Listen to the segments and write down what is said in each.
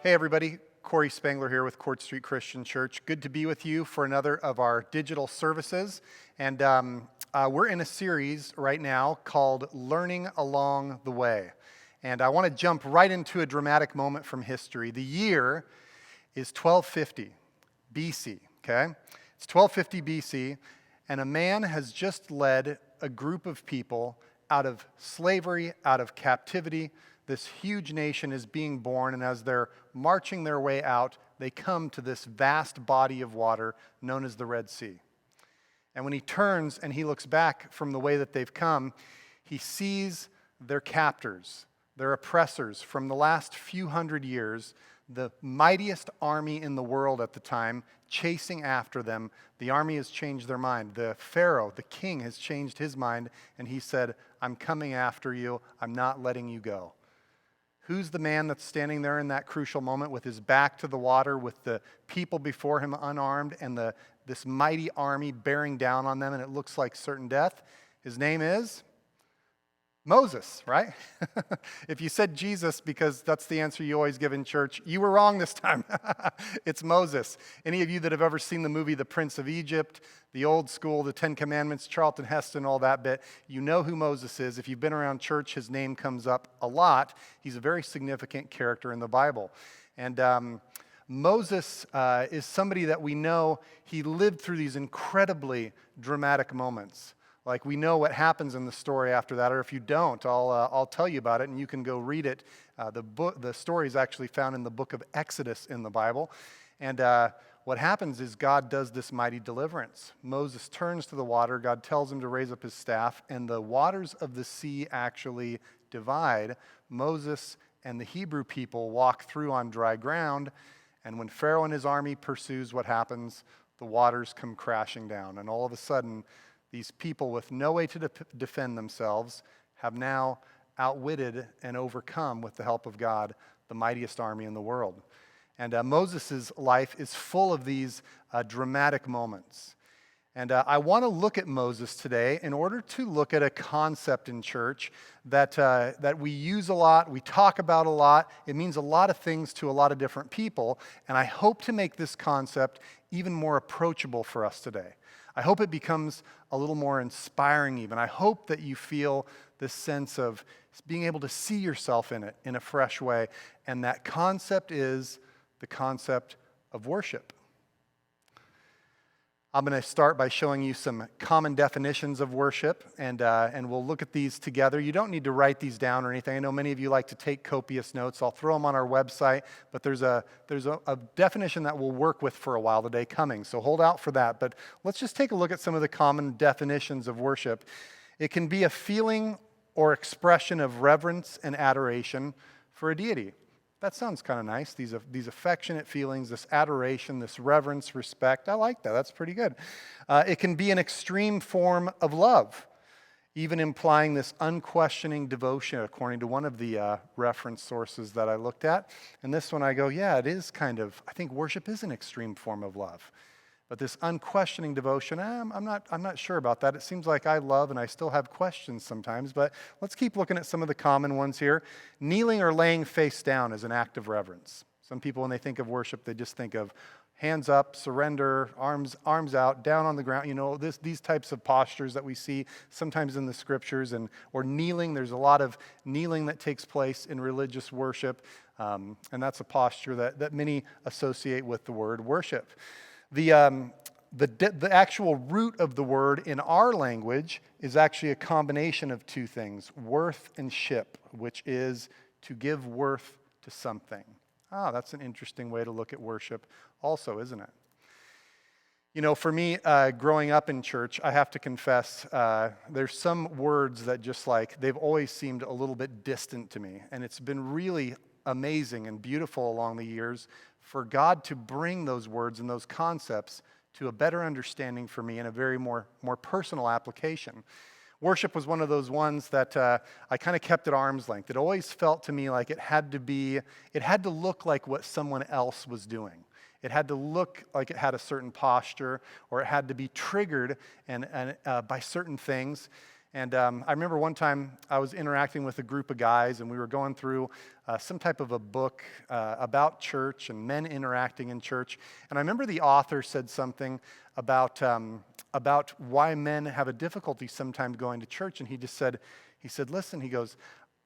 Hey everybody, Corey Spangler here with Court Street Christian Church. Good to be with you for another of our digital services. And we're in a series right now called Learning Along the Way. And I want to jump right into a dramatic moment from history. The year is 1250 BC, okay? It's 1250 BC, and a man has just led a group of people out of slavery, out of captivity. This huge nation is being born, and as they're marching their way out, they come to this vast body of water known as the Red Sea. And when he turns and he looks back from the way that they've come, he sees their captors, their oppressors from the last few hundred years, the mightiest army in the world at the time, chasing after them. The army has changed their mind. The Pharaoh, the king, has changed his mind, and he said, "I'm coming after you. I'm not letting you go." Who's the man that's standing there in that crucial moment with his back to the water, with the people before him unarmed, and this mighty army bearing down on them, and it looks like certain death? His name is Moses, right? If you said Jesus because that's the answer you always give in church, you were wrong this time. It's Moses. Any of you that have ever seen the movie The Prince of Egypt, the old school, the Ten Commandments, Charlton Heston, all that bit, you know who Moses is. If you've been around church, his name comes up a lot. He's a very significant character in the Bible. And Moses is somebody that we know he lived through these incredibly dramatic moments. Like, we know what happens in the story after that, or if you don't, I'll tell you about it, and you can go read it. The story is actually found in the book of Exodus in the Bible. And what happens is God does this mighty deliverance. Moses turns to the water. God tells him to raise up his staff, and the waters of the sea actually divide. Moses and the Hebrew people walk through on dry ground, and when Pharaoh and his army pursues, what happens? The waters come crashing down, and all of a sudden, these people with no way to defend themselves have now outwitted and overcome, with the help of God, the mightiest army in the world. And Moses' life is full of these dramatic moments. And I want to look at Moses today in order to look at a concept in church that we use a lot, we talk about a lot. It means a lot of things to a lot of different people. And I hope to make this concept even more approachable for us today. I hope it becomes a little more inspiring even. I hope that you feel this sense of being able to see yourself in it in a fresh way. And that concept is the concept of worship. I'm going to start by showing you some common definitions of worship, and we'll look at these together. You don't need to write these down or anything. I know many of you like to take copious notes. I'll throw them on our website, but there's a definition that we'll work with for a while today coming, so hold out for that. But let's just take a look at some of the common definitions of worship. It can be a feeling or expression of reverence and adoration for a deity. That sounds kind of nice, these affectionate feelings, this adoration, this reverence, respect. I like that. That's pretty good. It can be an extreme form of love, even implying this unquestioning devotion, according to one of the reference sources that I looked at. And this one I go, yeah, it is kind of, I think worship is an extreme form of love. But this unquestioning devotion, I'm not sure about that. It seems like I love and I still have questions sometimes, but let's keep looking at some of the common ones here. Kneeling or laying face down is an act of reverence. Some people, when they think of worship, they just think of hands up, surrender, arms out, down on the ground. You know, these types of postures that we see sometimes in the scriptures, or kneeling. There's a lot of kneeling that takes place in religious worship, and that's a posture that many associate with the word worship. The actual root of the word in our language is actually a combination of two things, worth and ship, which is to give worth to something. That's an interesting way to look at worship also, isn't it? You know, for me, growing up in church, I have to confess, there's some words that just they've always seemed a little bit distant to me. And it's been really amazing and beautiful along the years for God to bring those words and those concepts to a better understanding for me in a very more personal application. Worship was one of those ones that I kind of kept at arm's length. It always felt to me like it had to look like what someone else was doing. It had to look like it had a certain posture, or it had to be triggered and by certain things. And I remember one time I was interacting with a group of guys, and we were going through some type of a book about church and men interacting in church. And I remember the author said something about why men have a difficulty sometimes going to church. And he said, listen, he goes,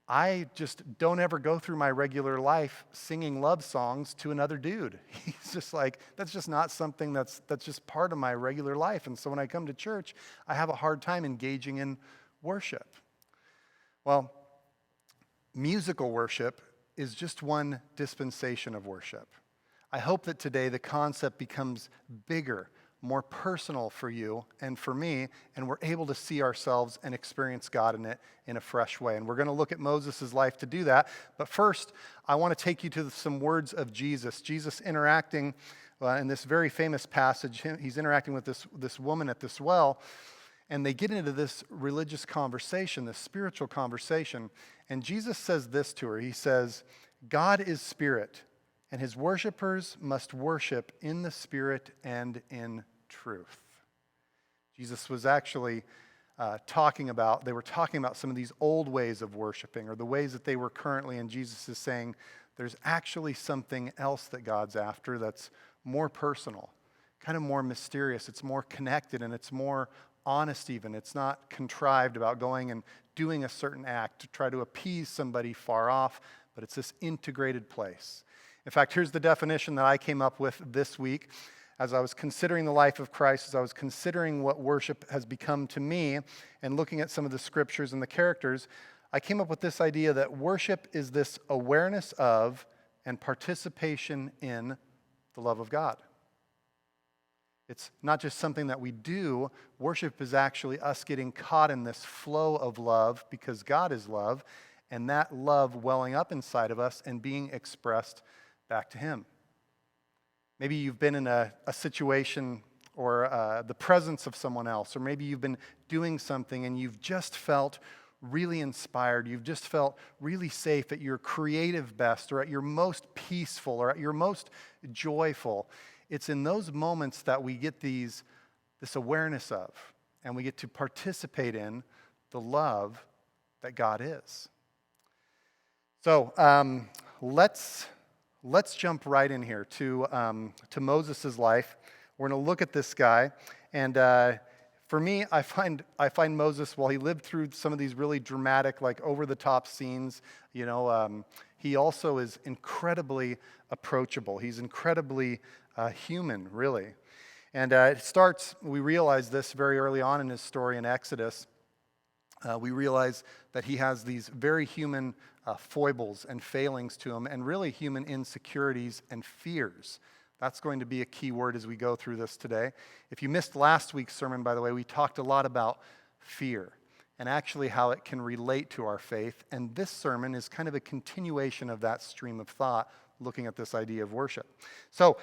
I just don't ever go through my regular life singing love songs to another dude. He's just like, that's just not something that's just part of my regular life. And so when I come to church, I have a hard time engaging in worship. Well, musical worship is just one dispensation of worship. I hope that today the concept becomes bigger, more personal for you and for me, and we're able to see ourselves and experience God in it in a fresh way. And we're going to look at Moses' life to do that. But first, I want to take you to some words of Jesus. Jesus interacting in this very famous passage. He's interacting with this woman at this well, and they get into this religious conversation, this spiritual conversation. And Jesus says this to her. He says, God is spirit, and his worshipers must worship in the spirit and in truth. Jesus was actually talking about some of these old ways of worshiping, or the ways that they were currently, and Jesus is saying there's actually something else that God's after that's more personal, kind of more mysterious, it's more connected, and it's more honest even. It's not contrived about going and doing a certain act to try to appease somebody far off, but it's this integrated place. In fact, here's the definition that I came up with this week. As I was considering the life of Christ, as I was considering what worship has become to me, and looking at some of the scriptures and the characters, I came up with this idea that worship is this awareness of and participation in the love of God. It's not just something that we do. Worship is actually us getting caught in this flow of love because God is love, and that love welling up inside of us and being expressed back to Him. Maybe you've been in a situation or the presence of someone else, or maybe you've been doing something and you've just felt really inspired. You've just felt really safe at your creative best, or at your most peaceful, or at your most joyful. It's in those moments that we get this awareness of, and we get to participate in the love that God is. So let's jump right in here to Moses' life. We're going to look at this guy, and for me, I find Moses, while he lived through some of these really dramatic, like over-the-top scenes, he also is incredibly approachable. He's incredibly human, really. And we realize this very early on in his story in Exodus. We realize that he has these very human foibles and failings to him, and really human insecurities and fears. That's going to be a key word as we go through this today. If you missed last week's sermon, by the way, we talked a lot about fear and actually how it can relate to our faith. And this sermon is kind of a continuation of that stream of thought, looking at this idea of worship. So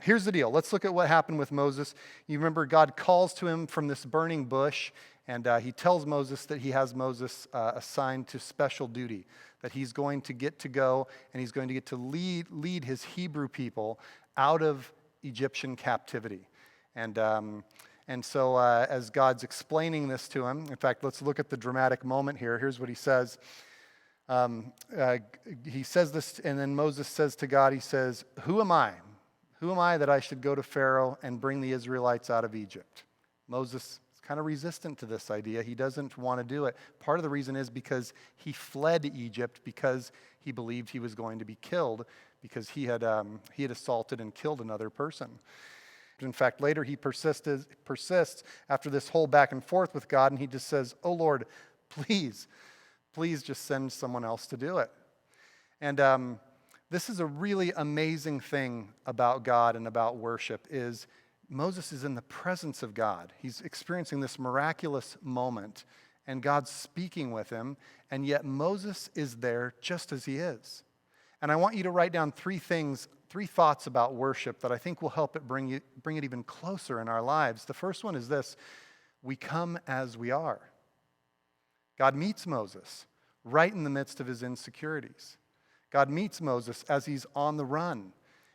here's the deal. Let's look at what happened with Moses. You remember God calls to him from this burning bush, and he tells Moses that he has Moses assigned to special duty, that he's going to get to go and he's going to get to lead his Hebrew people out of Egyptian captivity. And so as God's explaining this to him, in fact, let's look at the dramatic moment here. Here's what he says. He says this, and then Moses says to God, he says, Who am I? Who am I that I should go to Pharaoh and bring the Israelites out of Egypt? Moses is kind of resistant to this idea. He doesn't want to do it. Part of the reason is because he fled Egypt because he believed he was going to be killed, because he had assaulted and killed another person. In fact, later he persists after this whole back and forth with God, and he just says, Oh Lord, please just send someone else to do it. And this is a really amazing thing about God and about worship, is Moses is in the presence of God. He's experiencing this miraculous moment, and God's speaking with him, and yet Moses is there just as he is. And I want you to write down three thoughts about worship that I think will help it bring it even closer in our lives. The first one is this: we come as we are. God meets Moses right in the midst of his insecurities. God meets Moses as he's on the run.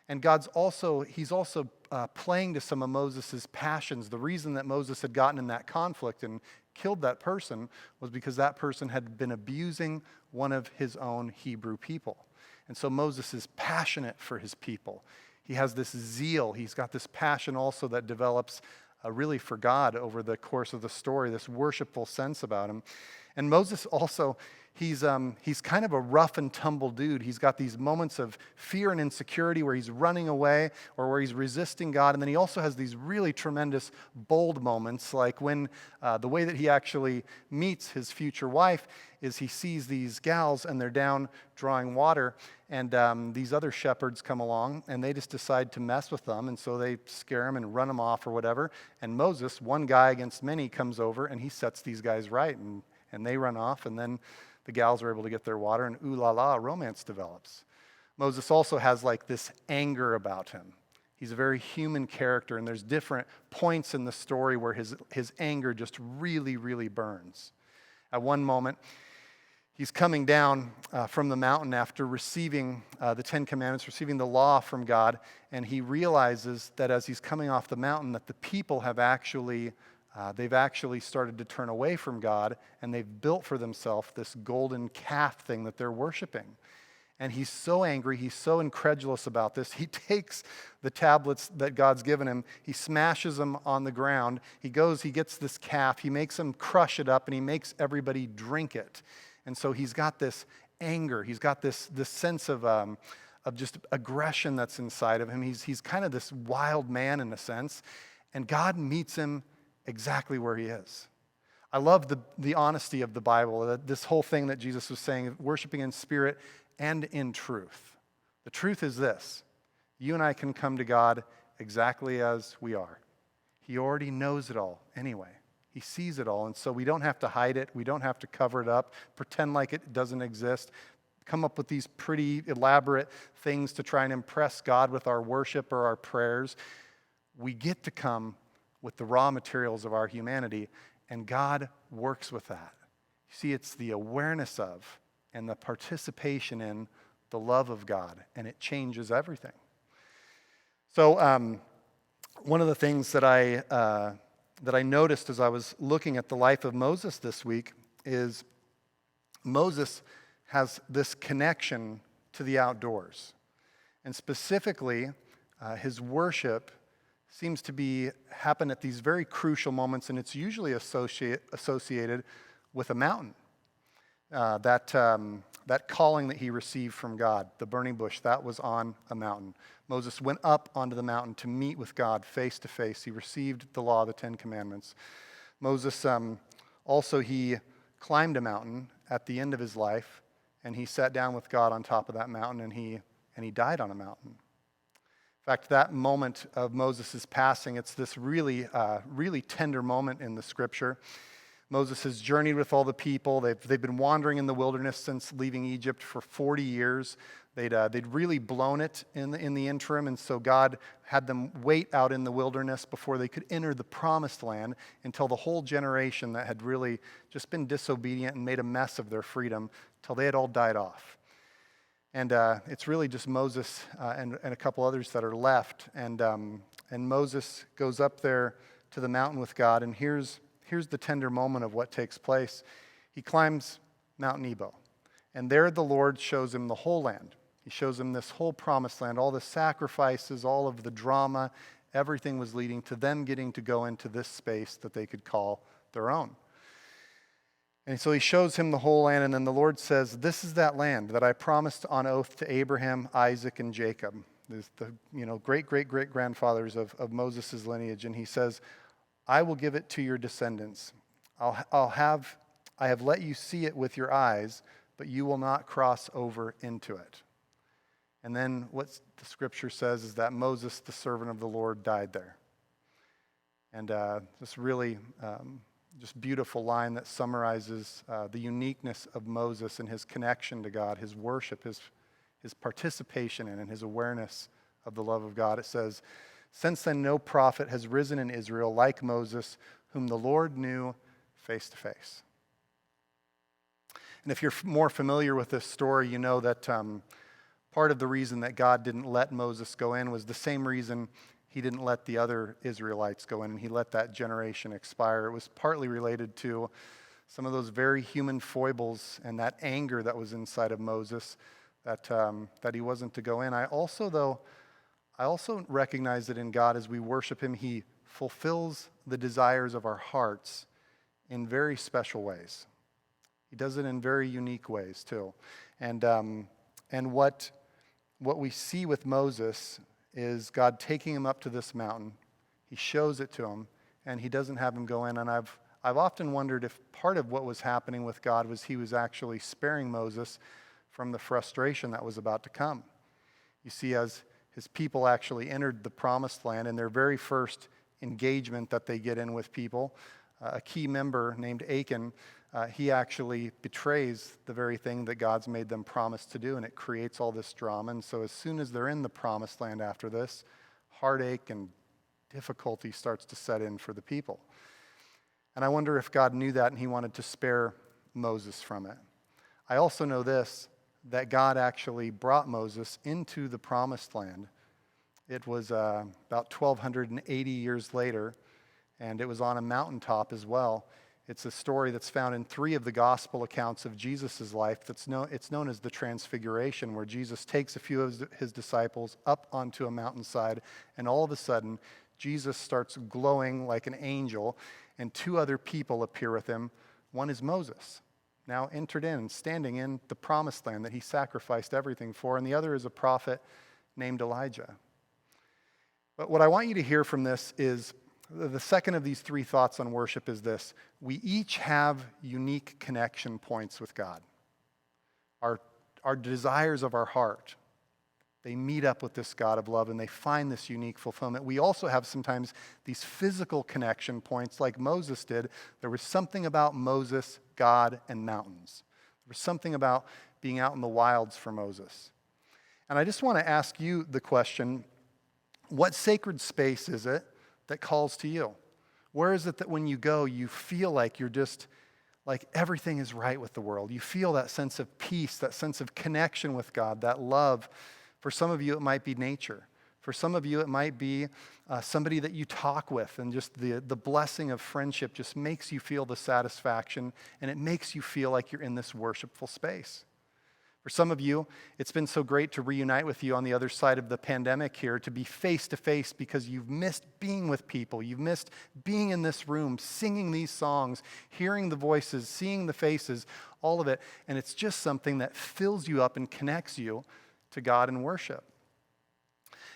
And he's also playing to some of Moses' passions. The reason that Moses had gotten in that conflict and killed that person was because that person had been abusing one of his own Hebrew people. And so Moses is passionate for his people. He has this zeal. He's got this passion also that develops really for God over the course of the story, this worshipful sense about him. And Moses also, he's kind of a rough and tumble dude. He's got these moments of fear and insecurity where he's running away or where he's resisting God. And then he also has these really tremendous bold moments, like when the way that he actually meets his future wife is he sees these gals and they're down drawing water, and these other shepherds come along and they just decide to mess with them, and so they scare them and run them off or whatever. And Moses, one guy against many, comes over and he sets these guys right, and they run off, and then the gals are able to get their water, and ooh la la, romance develops. Moses also has like this anger about him. He's a very human character, and there's different points in the story where his anger just really, really burns. At one moment, he's coming down from the mountain after receiving the Ten Commandments, receiving the law from God, and he realizes that as he's coming off the mountain that the people have they've actually started to turn away from God, and they've built for themselves this golden calf thing that they're worshiping. And he's so angry, he's so incredulous about this, he takes the tablets that God's given him, he smashes them on the ground, he gets this calf, he makes them crush it up, and he makes everybody drink it. And so he's got this anger, he's got this sense of just aggression that's inside of him. He's kind of this wild man in a sense, and God meets him exactly where he is. I love the honesty of the Bible, this whole thing that Jesus was saying, worshiping in spirit and in truth. The truth is this: you and I can come to God exactly as we are. He already knows it all anyway. He sees it all, and so we don't have to hide it. We don't have to cover it up, pretend like it doesn't exist, come up with these pretty elaborate things to try and impress God with our worship or our prayers. We get to come with the raw materials of our humanity, and God works with that. You see, it's the awareness of and the participation in the love of God, and it changes everything. So one of the things that I noticed as I was looking at the life of Moses this week is Moses has this connection to the outdoors. And specifically, his worship seems to happen at these very crucial moments, and it's usually associated with a mountain. That calling that he received from God, the burning bush, that was on a mountain. Moses went up onto the mountain to meet with God face to face. He received the law, the Ten Commandments. Moses also, he climbed a mountain at the end of his life, and he sat down with God on top of that mountain, and he died on a mountain. In fact, that moment of Moses' passing, it's this really, really tender moment in the scripture. Moses has journeyed with all the people. They've been wandering in the wilderness since leaving Egypt for 40 years. They'd really blown it in the interim, and so God had them wait out in the wilderness before they could enter the promised land until the whole generation that had really just been disobedient and made a mess of their freedom, till they had all died off. And it's really just Moses and a couple others that are left. And Moses goes up there to the mountain with God, and here's the tender moment of what takes place. He climbs Mount Nebo, and there the Lord shows him the whole land. He shows him this whole promised land, all the sacrifices, all of the drama, everything was leading to them getting to go into this space that they could call their own. And so he shows him the whole land, and then the Lord says, this is that land that I promised on oath to Abraham, Isaac, and Jacob. There's the great-great-great-grandfathers of Moses' lineage. And he says, I will give it to your descendants. I have let you see it with your eyes, but you will not cross over into it. And then what the scripture says is that Moses, the servant of the Lord, died there. And this really just beautiful line that summarizes the uniqueness of Moses and his connection to God, his worship, his participation in, and his awareness of the love of God. It says, since then no prophet has risen in Israel like Moses, whom the Lord knew face to face. And if you're more familiar with this story, you know that part of the reason that God didn't let Moses go in was the same reason he didn't let the other Israelites go in, and he let that generation expire. It was partly related to some of those very human foibles and that anger that was inside of Moses that he wasn't to go in. I also recognize that in God, as we worship him, he fulfills the desires of our hearts in very special ways. He does it in very unique ways too. And what we see with Moses is God taking him up to this mountain. He shows it to him, and he doesn't have him go in. And I've often wondered if part of what was happening with God was he was actually sparing Moses from the frustration that was about to come. You see, as his people actually entered the promised land, in their very first engagement that they get in with people, a key member named Achan, he actually betrays the very thing that God's made them promise to do, and it creates all this drama. And so as soon as they're in the promised land after this, heartache and difficulty starts to set in for the people. And I wonder if God knew that and he wanted to spare Moses from it. I also know this, that God actually brought Moses into the promised land. It was about 1,280 years later, and it was on a mountaintop as well. It's a story that's found in 3 of the gospel accounts of Jesus' life. It's known as the Transfiguration, where Jesus takes a few of his disciples up onto a mountainside, and all of a sudden, Jesus starts glowing like an angel, and 2 other people appear with him. One is Moses, now entered in, standing in the promised land that he sacrificed everything for, and the other is a prophet named Elijah. But what I want you to hear from this is the second of these 3 thoughts on worship is this. We each have unique connection points with God. Our desires of our heart, they meet up with this God of love and they find this unique fulfillment. We also have sometimes these physical connection points like Moses did. There was something about Moses, God, and mountains. There was something about being out in the wilds for Moses. And I just want to ask you the question, what sacred space is it that calls to you? Where is it that when you go, you feel like you're just, like everything is right with the world? You feel that sense of peace, that sense of connection with God, that love. For some of you, it might be nature. For some of you, it might be somebody that you talk with, and just the blessing of friendship just makes you feel the satisfaction, and it makes you feel like you're in this worshipful space. For some of you, it's been so great to reunite with you on the other side of the pandemic here, to be face to face because you've missed being with people. You've missed being in this room, singing these songs, hearing the voices, seeing the faces, all of it. And it's just something that fills you up and connects you to God in worship.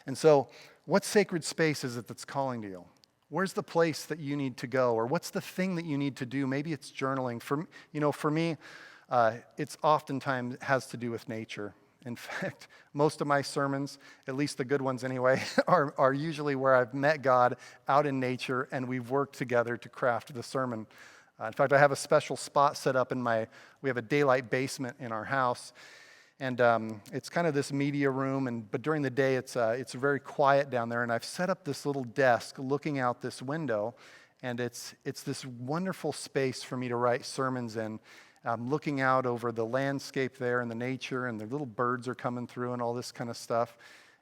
And so, what sacred space is it that's calling to you? Where's the place that you need to go? Or what's the thing that you need to do? Maybe it's journaling. For me, it's oftentimes has to do with nature. In fact, most of my sermons, at least the good ones anyway, are usually where I've met God out in nature and we've worked together to craft the sermon. In fact, I have a special spot set up we have a daylight basement in our house, and it's kind of this media room, but during the day it's very quiet down there, and I've set up this little desk looking out this window, and it's this wonderful space for me to write sermons in. Looking out over the landscape there and the nature, and the little birds are coming through and all this kind of stuff.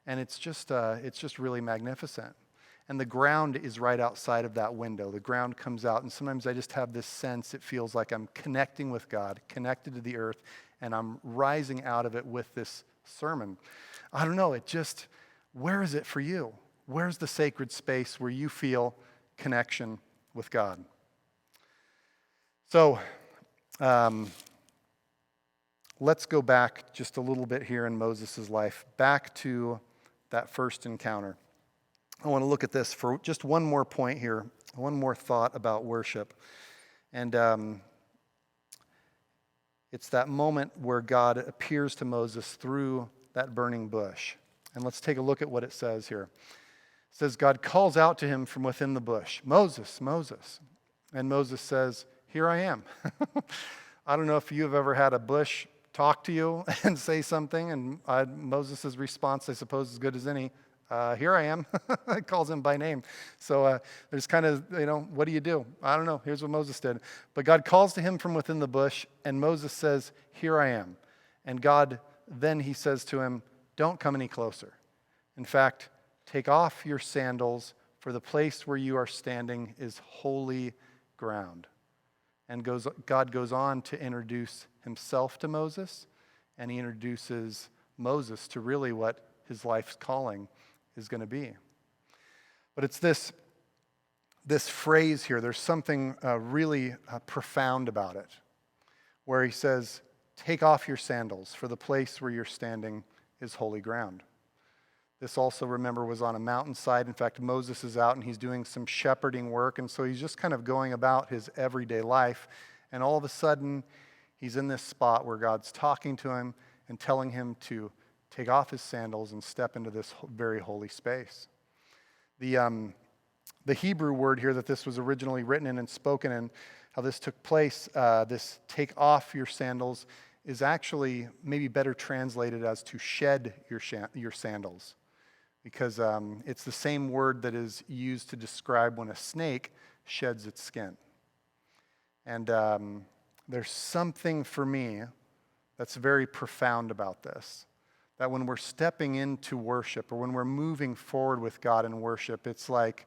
And it's just really magnificent. And the ground is right outside of that window. The ground comes out, and sometimes I just have this sense, it feels like I'm connecting with God, connected to the earth, and I'm rising out of it with this sermon. I don't know, where is it for you? Where's the sacred space where you feel connection with God? So, let's go back just a little bit here in Moses' life, back to that first encounter. I want to look at this for just one more point here, one more thought about worship. And it's that moment where God appears to Moses through that burning bush. And let's take a look at what it says here. It says, God calls out to him from within the bush, Moses, Moses. And Moses says, here I am. I don't know if you've ever had a bush talk to you and say something, and Moses' response, I suppose, is as good as any. Here I am. It calls him by name. So there's kind of, what do you do? I don't know. Here's what Moses did. But God calls to him from within the bush, and Moses says, here I am. And God, then he says to him, don't come any closer. In fact, take off your sandals, for the place where you are standing is holy ground. And God goes on to introduce himself to Moses, and he introduces Moses to really what his life's calling is going to be. But it's this phrase here, there's something really profound about it, where he says, take off your sandals, for the place where you're standing is holy ground. This also, remember, was on a mountainside. In fact, Moses is out and he's doing some shepherding work, and so he's just kind of going about his everyday life, and all of a sudden, he's in this spot where God's talking to him and telling him to take off his sandals and step into this very holy space. The Hebrew word here that this was originally written in and spoken in, how this took place, this take off your sandals, is actually maybe better translated as to shed your sandals. Because it's the same word that is used to describe when a snake sheds its skin. And there's something for me that's very profound about this. That when we're stepping into worship, or when we're moving forward with God in worship, it's like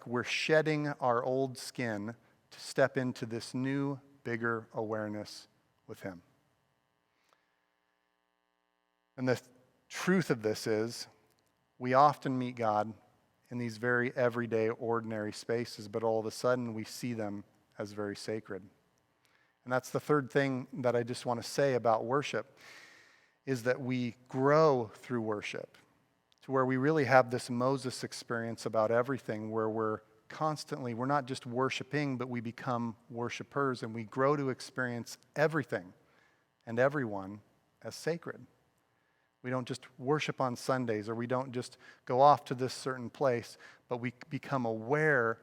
we're shedding our old skin to step into this new, bigger awareness with him. And the truth of this is, we often meet God in these very everyday, ordinary spaces, but all of a sudden we see them as very sacred. And that's the third thing that I just want to say about worship, is that we grow through worship to where we really have this Moses experience about everything, where we're not just worshiping, but we become worshipers, and we grow to experience everything and everyone as sacred. We don't just worship on Sundays, or we don't just go off to this certain place, but we become aware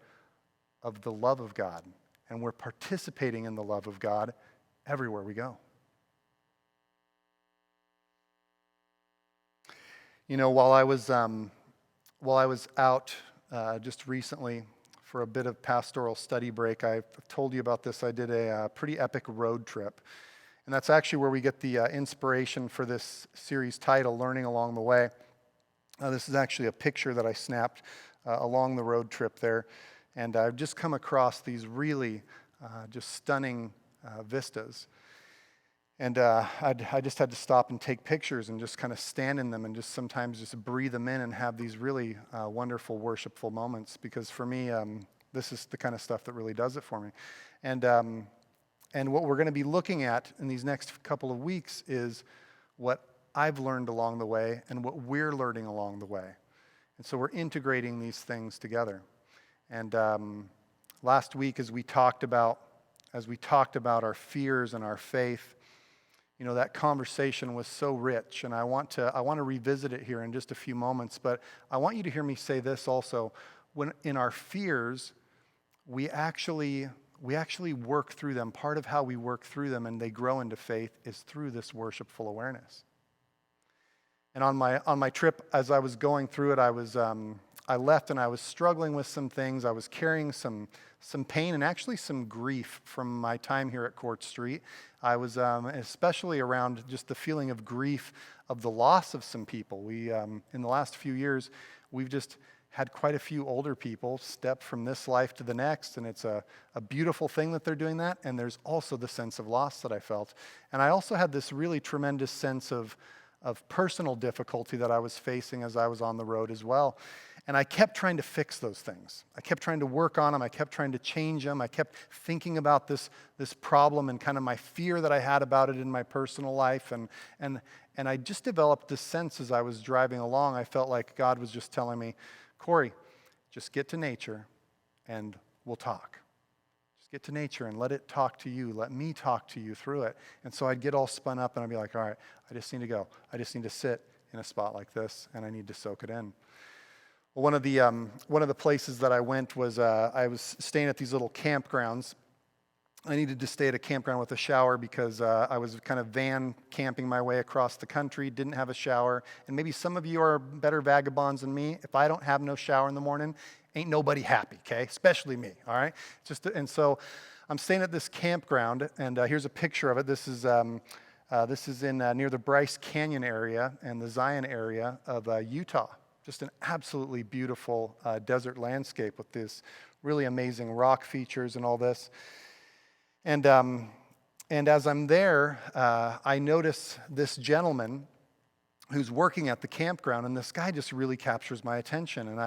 of the love of God, and we're participating in the love of God everywhere we go. You know, while I was out just recently for a bit of pastoral study break, I've told you about this. I did a pretty epic road trip. And that's actually where we get the inspiration for this series title, Learning Along the Way. This is actually a picture that I snapped along the road trip there. And I've just come across these really just stunning vistas. And I just had to stop and take pictures and just kind of stand in them and just sometimes just breathe them in and have these really wonderful, worshipful moments. Because for me, this is the kind of stuff that really does it for me. And what we're going to be looking at in these next couple of weeks is what I've learned along the way and what we're learning along the way. And so we're integrating these things together. And last week, as we talked about our fears and our faith, you know, that conversation was so rich, and I want to revisit it here in just a few moments. But I want you to hear me say this also: when in our fears, we actually work through them. Part of how we work through them and they grow into faith is through this worshipful awareness. And on my trip, as I was going through it, I left and I was struggling with some things. I was carrying some pain and actually some grief from my time here at Court Street. I was especially around just the feeling of grief of the loss of some people. We in the last few years, we've just had quite a few older people step from this life to the next, and it's a beautiful thing that they're doing that, and there's also the sense of loss that I felt. And I also had this really tremendous sense of personal difficulty that I was facing as I was on the road as well. And I kept trying to fix those things. I kept trying to work on them. I kept trying to change them. I kept thinking about this problem and kind of my fear that I had about it in my personal life. And I just developed this sense as I was driving along. I felt like God was just telling me, Corey, just get to nature and we'll talk. Just get to nature and let it talk to you. Let me talk to you through it. And so I'd get all spun up and I'd be like, all right, I just need to go. I just need to sit in a spot like this and I need to soak it in. Well, one of the places that I went was I was staying at these little campgrounds. I needed to stay at a campground with a shower because I was kind of van camping my way across the country, didn't have a shower. And maybe some of you are better vagabonds than me. If I don't have no shower in the morning, ain't nobody happy, okay? Especially me, all right? And so I'm staying at this campground, and here's a picture of it. This is in near the Bryce Canyon area and the Zion area of Utah. just an absolutely beautiful desert landscape with this really amazing rock features and all this. And as I'm there, I notice this gentleman who's working at the campground, and this guy just really captures my attention. And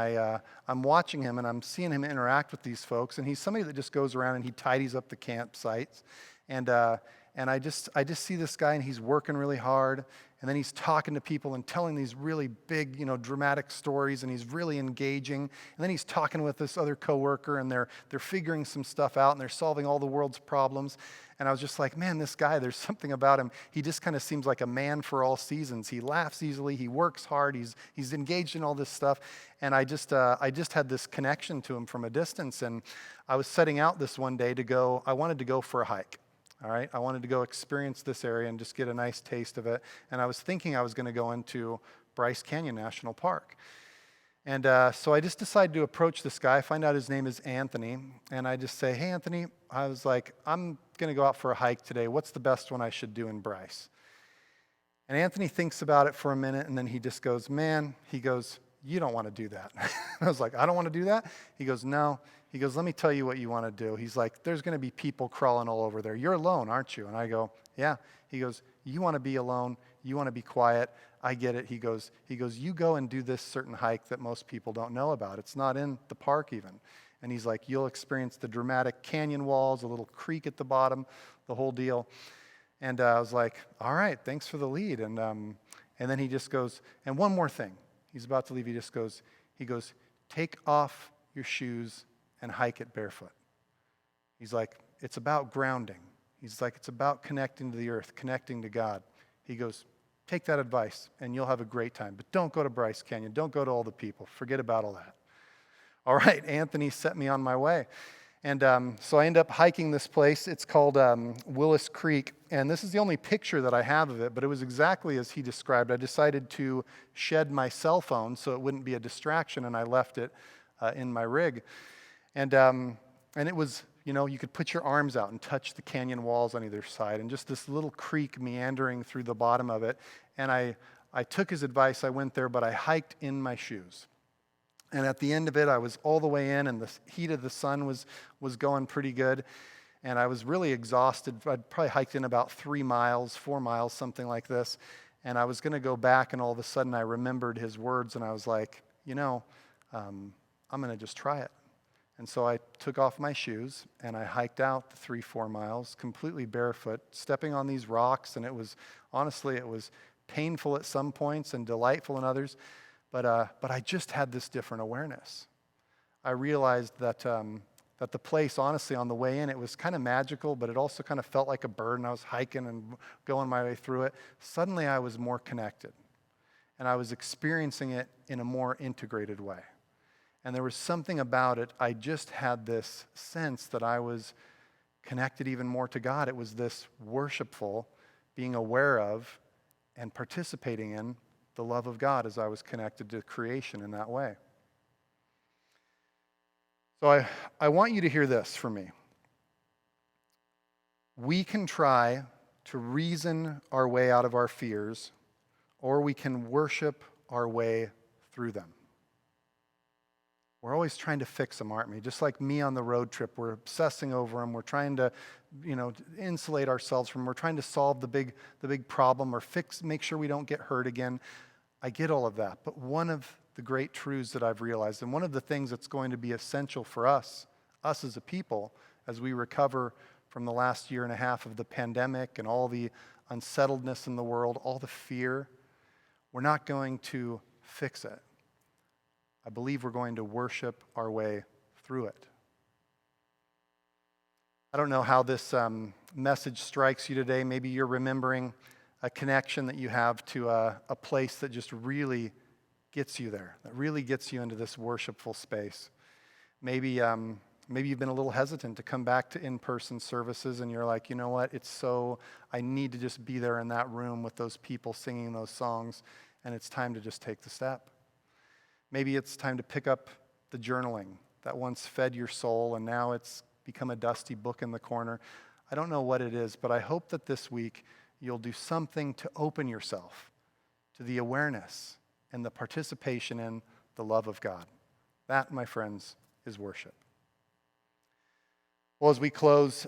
I'm watching him, and I'm seeing him interact with these folks. And he's somebody that just goes around and he tidies up the campsites. And I just see this guy, and he's working really hard. And then he's talking to people and telling these really big, dramatic stories, and he's really engaging. And then he's talking with this other coworker, and they're figuring some stuff out, and they're solving all the world's problems. And I was just like, man, this guy, there's something about him. He just kind of seems like a man for all seasons. He laughs easily. He works hard. He's engaged in all this stuff. And I just had this connection to him from a distance. And I was setting out this one day I wanted to go for a hike. All right, I wanted to go experience this area and just get a nice taste of it. And I was thinking I was going to go into Bryce Canyon National Park. And so I just decided to approach this guy, find out his name is Anthony, and I just say, hey, Anthony, I was like, I'm going to go out for a hike today. What's the best one I should do in Bryce? And Anthony thinks about it for a minute, and then he just goes, you don't want to do that. I was like, I don't want to do that? He goes, no. He goes, let me tell you what you want to do. He's like, there's going to be people crawling all over there. You're alone, aren't you? And I go, yeah. He goes, you want to be alone. You want to be quiet. I get it. He goes, you go and do this certain hike that most people don't know about. It's not in the park even. And he's like, you'll experience the dramatic canyon walls, a little creek at the bottom, the whole deal. And I was like, all right, thanks for the lead. And then he just goes, and one more thing. He's about to leave. He goes, take off your shoes and hike it barefoot. He's like, it's about grounding. He's like, it's about connecting to the earth, connecting to God. He goes, take that advice and you'll have a great time. But don't go to Bryce Canyon. Don't go to all the people. Forget about all that. All right, Anthony set me on my way. And so I end up hiking this place. It's called Willis Creek. And this is the only picture that I have of it, but it was exactly as he described. I decided to shed my cell phone so it wouldn't be a distraction, and I left it in my rig. And it was, you could put your arms out and touch the canyon walls on either side, and just this little creek meandering through the bottom of it. And I took his advice. I went there, but I hiked in my shoes. And at the end of it, I was all the way in, and the heat of the sun was going pretty good. And I was really exhausted. I'd probably hiked in about 4 miles, something like this. And I was going to go back, and all of a sudden I remembered his words, and I was like, I'm going to just try it. And so I took off my shoes, and I hiked out the 4 miles, completely barefoot, stepping on these rocks. And it was painful at some points and delightful in others. But I just had this different awareness. I realized that the place, honestly, on the way in, it was kind of magical, but it also kind of felt like a burden. I was hiking and going my way through it. Suddenly, I was more connected, and I was experiencing it in a more integrated way. And there was something about it. I just had this sense that I was connected even more to God. It was this worshipful, being aware of and participating in the love of God as I was connected to creation in that way. So I want you to hear this from me. We can try to reason our way out of our fears, or we can worship our way through them. We're always trying to fix them, aren't we? Just like me on the road trip, we're obsessing over them. We're trying to, insulate ourselves from them. We're trying to solve the big problem or make sure we don't get hurt again. I get all of that, but one of the great truths that I've realized, and one of the things that's going to be essential for us as a people, as we recover from the last year and a half of the pandemic and all the unsettledness in the world, all the fear, we're not going to fix it. I believe we're going to worship our way through it. I don't know how this message strikes you today. Maybe you're remembering a connection that you have to a place that just really gets you there, that really gets you into this worshipful space. Maybe you've been a little hesitant to come back to in-person services, and you're like, you know what, I need to just be there in that room with those people singing those songs, and it's time to just take the step. Maybe it's time to pick up the journaling that once fed your soul, and now it's become a dusty book in the corner. I don't know what it is, but I hope that this week you'll do something to open yourself to the awareness and the participation in the love of God. That, my friends, is worship. Well, as we close,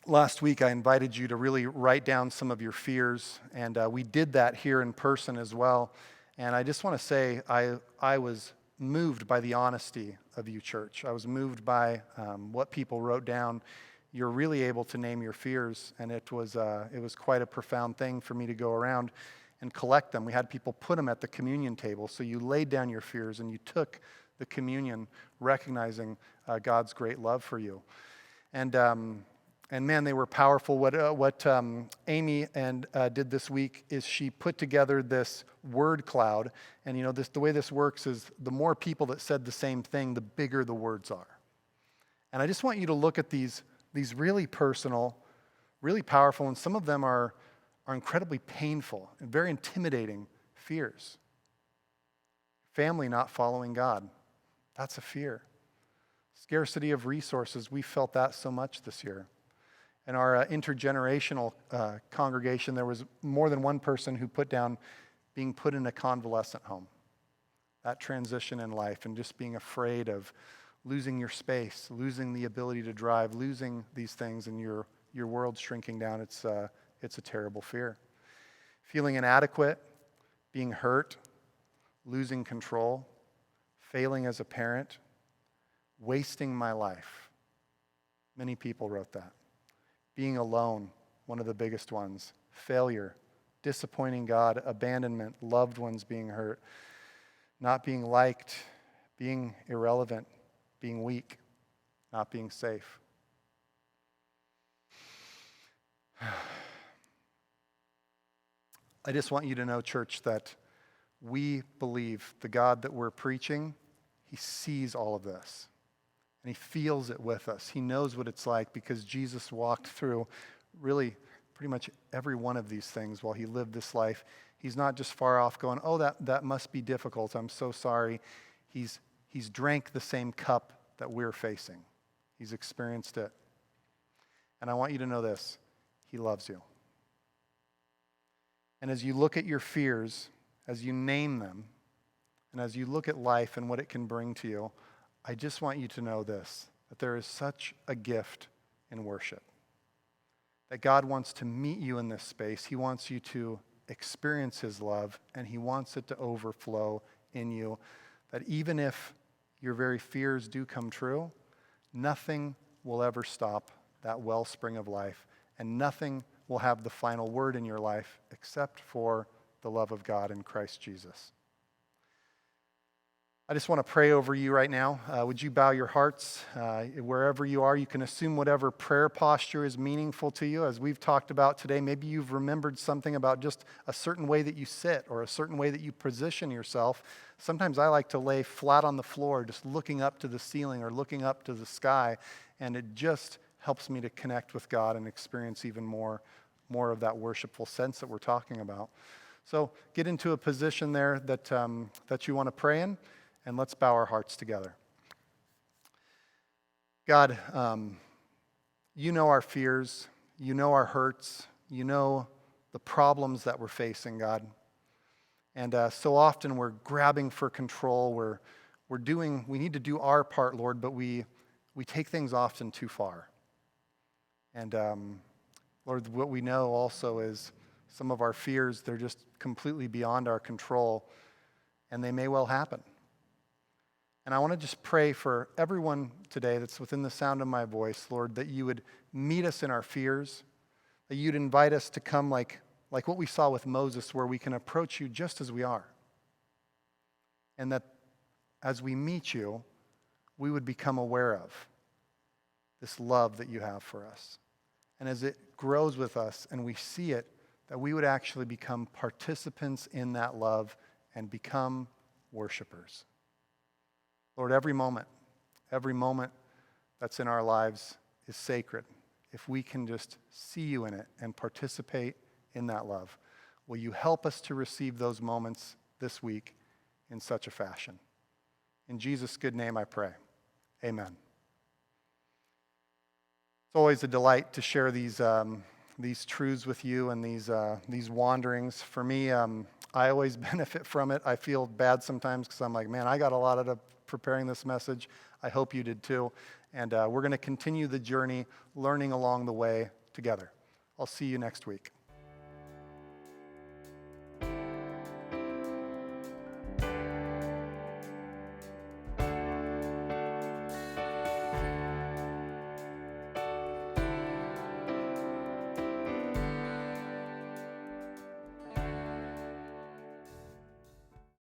last week I invited you to really write down some of your fears, and we did that here in person as well. And I just want to say I was moved by the honesty of you, church. I was moved by what people wrote down. You're really able to name your fears, and it was quite a profound thing for me to go around and collect them. We had people put them at the communion table, so you laid down your fears and you took the communion, recognizing God's great love for you. And man, they were powerful. What Amy did this week is she put together this word cloud, and the way this works is the more people that said the same thing, the bigger the words are. And I just want you to look at these really personal, really powerful, and some of them are incredibly painful and very intimidating fears. Family not following God, that's a fear. Scarcity of resources, we felt that so much this year. In our intergenerational congregation, there was more than one person who put down being put in a convalescent home. That transition in life and just being afraid of losing your space, losing the ability to drive, losing these things, and your world shrinking down. It's a terrible fear. Feeling inadequate, being hurt, losing control, failing as a parent, wasting my life. Many people wrote that. Being alone, one of the biggest ones. Failure, disappointing God, abandonment, loved ones being hurt, not being liked, being irrelevant, being weak, not being safe. I just want you to know, church, that we believe the God that we're preaching, he sees all of this. And he feels it with us. He knows what it's like because Jesus walked through really pretty much every one of these things while he lived this life. He's not just far off going, oh, that must be difficult. I'm so sorry. He's drank the same cup that we're facing. He's experienced it. And I want you to know this. He loves you. And as you look at your fears, as you name them, and as you look at life and what it can bring to you, I just want you to know this, that there is such a gift in worship. That God wants to meet you in this space. He wants you to experience his love, and he wants it to overflow in you. That even if your very fears do come true, nothing will ever stop that wellspring of life, and nothing will have the final word in your life except for the love of God in Christ Jesus. I just want to pray over you right now. Would you bow your hearts? Wherever you are, you can assume whatever prayer posture is meaningful to you. As we've talked about today, maybe you've remembered something about just a certain way that you sit or a certain way that you position yourself. Sometimes I like to lay flat on the floor, just looking up to the ceiling or looking up to the sky, and it just helps me to connect with God and experience even more of that worshipful sense that we're talking about. So get into a position there that you want to pray in. And let's bow our hearts together. God, you know our fears, you know our hurts, you know the problems that we're facing, God. And so often we're grabbing for control, we need to do our part, Lord, but we take things often too far. And Lord, what we know also is some of our fears, they're just completely beyond our control, and they may well happen. And I want to just pray for everyone today that's within the sound of my voice, Lord, that you would meet us in our fears, that you'd invite us to come like what we saw with Moses, where we can approach you just as we are. And that as we meet you, we would become aware of this love that you have for us. And as it grows with us and we see it, that we would actually become participants in that love and become worshipers. Lord, every moment that's in our lives is sacred. If we can just see you in it and participate in that love, will you help us to receive those moments this week in such a fashion? In Jesus' good name I pray. Amen. It's always a delight to share these these truths with you and these wanderings. For me, I always benefit from it. I feel bad sometimes because I'm like, man, I got a lot out of preparing this message. I hope you did too. And we're going to continue the journey, learning along the way together. I'll see you next week.